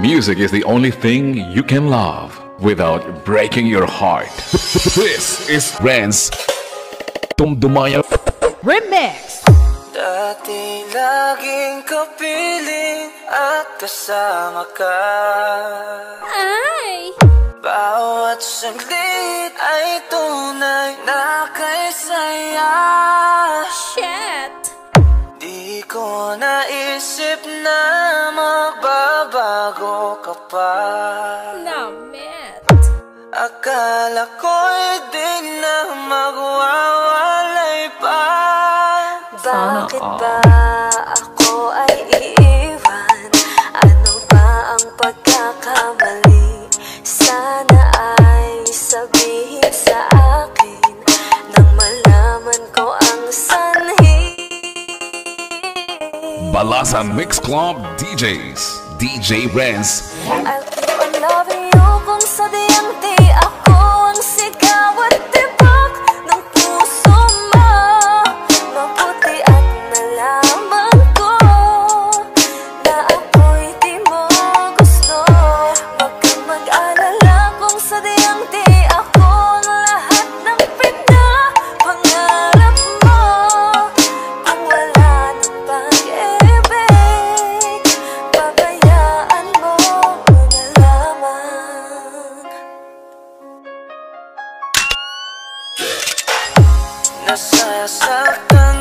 Music is the only thing you can love without breaking your heart. This is Renz Dumdumaya Remix. Dati laging kapiling at kasama ka. Ay! Bawat saglit ay tunay na kay saya. Shit! Di ko naisip na magbabago ka pa. Namit! Akala ko'y di na magwawalay pa. Bakit ba ako ay iiwan? Ano ba ang pagkakamali? Sana ay sabihin sa akin nang malaman ko ang sanhi. Balasan Mix Club DJs, DJ Renz. I'll keep on loving you kung sadyang di ako ang sigaw at tibok ng puso mo. Mabuti at nalaman ko na ako'y di mo gusto. Huwag kang mag-alala kung sadyang di ako ang lahat ng pinapangarap mo. Kung wala ng pag-ibig, pabayaan mo na lamang. Nasasaktan